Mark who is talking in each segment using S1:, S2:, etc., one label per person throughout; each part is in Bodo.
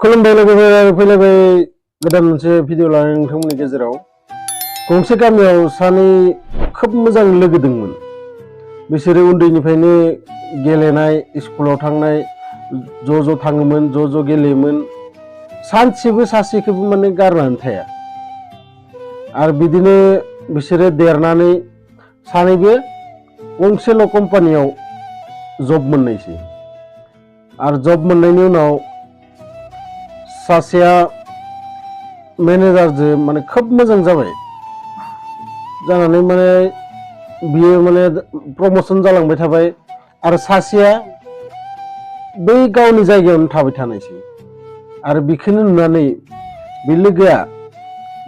S1: खुलुमबाय लोगोफोर फैलायबाय गोदान मोनसे भिडिअ लानानै नोंथांमोननि गेजेराव गंसे गामियाव सानै खोब मोजां लोगो दंमोन। बिसोरो उन्दैनिफ्रायनो गेलेनाय स्कुलाव थांनाय ज' थाङोमोन ज' गेलेयोमोन। सानसेबो सासेखौबो माने गारनानै थाया। आरो बिदिनो बिसोरो देरनानै सानैबो गंसेल' कम्पानियाव जब मोननायसै। आरो जब मोननायनि उनाव सासेया मेनेजारजों माने खोब मोजां जाबाय जानानै माने बियो माने प्रमोशन जालांबाय थाबाय आरो सासेया बै गावनि जायगायावनो थाबाय थानायसै। आरो बेखौनो नुनानै बे लोगोआ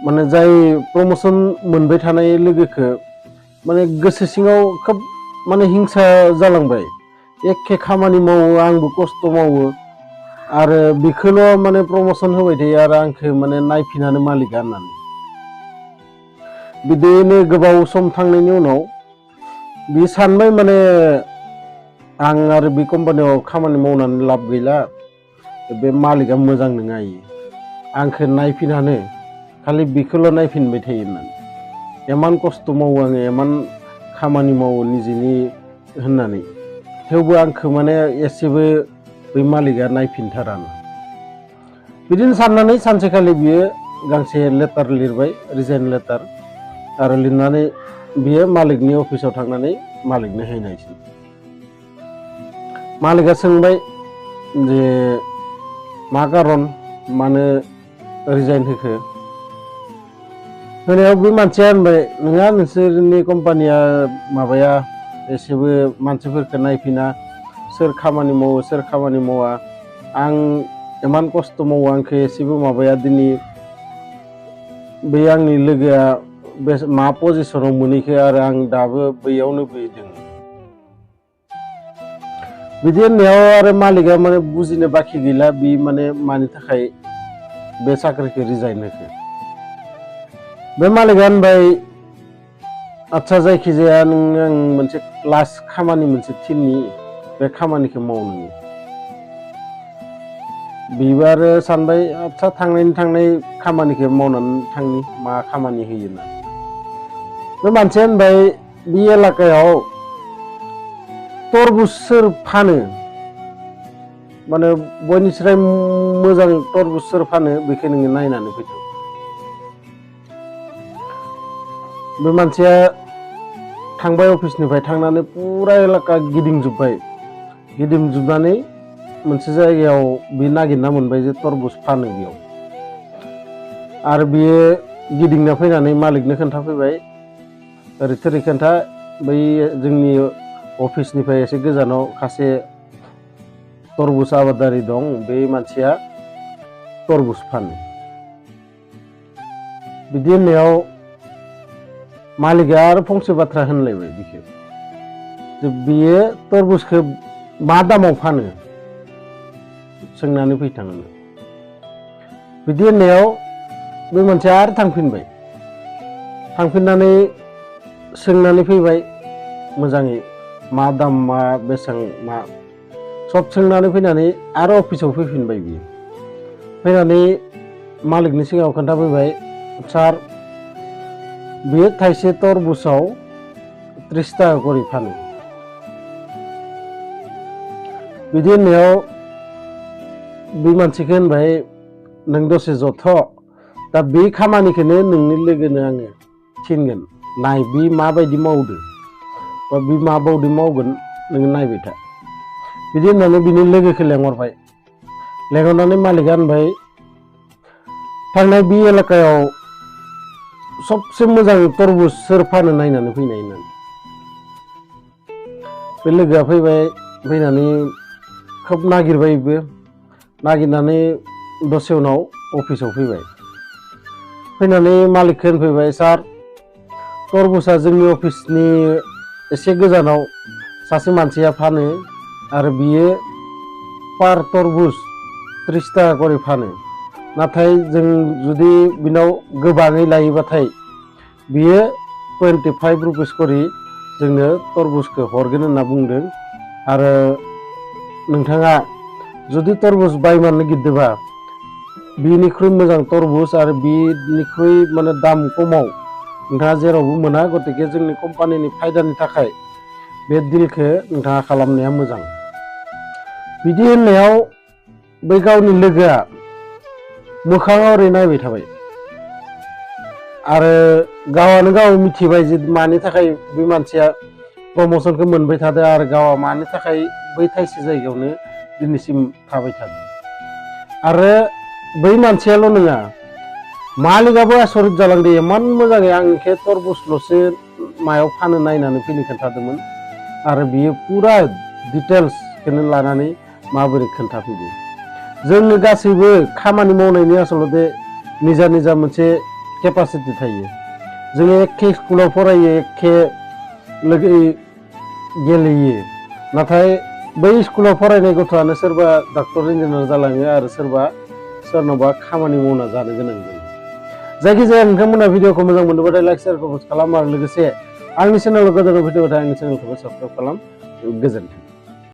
S1: माने जाय प्रमोशन मोनबाय थानाय लोगोखौ माने गोसो सिङाव खोब माने हिंसा जालांबाय। एखे खामानि मावो, आंबो खस्थ' मावो आरो बेखौल' माने प्रमोशन होबाय थायो आरो आंखौ माने नायफिनानो मालिका होननानै। बिदिनो गोबाव सम थांनायनि उनाव बे सानबाय माने आं आरो बे कम्पानियाव खामानि मावनानै लाब गैला, बे मालिका मोजां नङा, आंखौ नायफिनानो खालि बेखौल' नायफिनबाय थायो होननानै। इमान खस्थ' मावो आङो, इमान खामानि मावो निजेनि होननानै, थेवबो आंखौ माने एसेबो बै मालिका नायफिनथारानो। बिदिनो साननानै सानसेखालि बियो गांसे लेटार लिरबाय, रिजाइन लेटार, आरो लिरनानै बियो मालिकनि अफिसाव थांनानै मालिकनो हैनायसै। मालिका सोंबाय जे मा खारन, मानो रिजाइन होखो? होनायाव बे मानसिया होनबाय, नङा नोंसोरनि कम्पानिया माबाया एसेबो मानसिफोरखौ नायफिना, सोर खामानि मावो सोर खामानि मावा, आं इमान खस्थ' मावो, आंखौ एसेबो माबाया। दिनै बे आंनि लोगोआ बे मा पजिसनाव मोनहैखो आरो आं दाबो बैयावनो फैदों। बिदि होननायाव आरो मालिका माने बुजिनो बाखि गैला, बे माने मानि थाखाय बे साख्रिखौ रिजाइन होखो। बे मालिका होनबाय, आदसा जायखिजाया नों आं मोनसे लास्ट खामानि मोनसे थिननि, बे खामानिखौ माव नोङो। बिबो आरो सानबाय, आदसा थांनाय खामानिखौ मावनानै थांनि, मा खामानि होयो होनना। बे मानसिया होनबाय, बे एलाकायाव तरबुज सोर फानो, माने बयनिस्राय मोजां तरबुज सोर फानो बेखौ नोङो नायनानै फैदो। बे मानसिया थांबाय, अफिसनिफ्राय थांनानै पुरा एलाका गिदिंजोबनानै मोनसे जायगायाव बे नागिरना मोनबाय जे तरबुज फानो बेयाव। आरो बियो गिदिंना फैनानै मालिकनो खोन्थाफैबाय, ओरै थोरै खोन्था, बै जोंनि अफिसनिफ्राय एसे गोजानाव सासे तरबुज आबादारि दं, बे मानसिया तरबुज फानो। बिदि होननायाव मालिका आरो फंसे बाथ्रा होनलायबाय बिखौ, जे बियो तरबुजखौ मा दामाव फानो सोंनानै फैथाङो। बिदि होननायाव बे मानसिया आरो थांफिननानै सोंनानै फैबाय मोजाङै, मा दाम, मा बेसेबां, मा सब सोंनानै फैनानै आरो अफिसाव फैफिनबाय। बियो फैनानै मालिकनि सिगाङाव खोन्थाफैबाय, सार बियो थाइसे तरबुजआव 30 थाखा करि फानो। बिदि होननायाव बे मानसिखौ होनबाय, नों दसे जथ', दा बे खामानिखौनो नोंनि लोगोनो आङो थिनगोन, नाय बे माबायदि मावदो बा बे माबायदि मावगोन नोङो नायबाय था। बिदि होननानै बिनि लोगोखौ लेंहरबाय। लेंहरनानै मालिका होनबाय, थांनाय बे एलाकायाव सबसे मोजां तरबुज सोर फानो नायनानै फैनाय होननानै। बे लोगोआ फैबाय, फैनानै खोब नागिरबायबो, नागिरनानै दसे उनाव अफिसाव फैबाय। फैनानै मालिकखौ होनफैबाय, सार तरबुजआ जोंनि अफिसनि एसे गोजानाव सासे मानसिया फानो, आरो बियो पार तरबुज 30 थाखा करि फानो। नाथाय जों जुदि बिनाव गोबाङै लायोबाथाय बियो 25 रुपिस करि जोंनो तरबुजखौ हरगोन होनना बुंदों। आरो नोंथाङा जुदि तरबुज बायनो गिरदोंबा बिनिख्रुइ मोजां तरबुज आरो बिनिख्रुइ माने दाम खमाव नोंथाङा जेरावबो मोना। गतिके जोंनि कम्पानिनि फायदानि थाखाय बे डिलखौ नोंथाङा खालामनाया मोजां। बिदि होननायाव बै गावनि लोगोआ मोखाङाव ओरै नायबाय थाबाय आरो गावआनो गाव मिथिबाय जे मानि थाखाय बे मानसिया प्रम'सनखौ मोनबाय थादों आरो गावआ मानि थाखाय बै थाइसे जायगायावनो दिनैसिम थाबाय थादों। आरो बै मानसियाल' नङा, मालिकआबो आसरित जालांदों। इमान मोजाङै आंनिखे तरबुजल'सो मायाव फानो नायनानै फैनो खोन्थादोंमोन आरो बियो पुरा डिटेल्सखौनो लानानै माबोरै खोन्थाफैदों। जोंनो गासैबो खामानि मावनायनि आसलते निजा निजा मोनसे केपासिटि थायो। जोङो एखे स्कुलाव फरायो, एखे लोगो गेलेयो, नाथाय बै स्कुलाव फरायनाय गथ'आनो सोरबा डक्टर इन्जिनियार जालाङो आरो सोरनावबा खामानि मावना जानो गोनां जायो। जायखिजाया नोंथांमोना भिडिअखौ मोजां मोनोबाथाय लाइक शेयार कमेन्ट खालाम आरो लोगोसे आंनि चेनेलाव गोदान भिडिअ थाय आंनि चेनेलखौबो साबस्क्राइब खालाम। गोजोन्थों।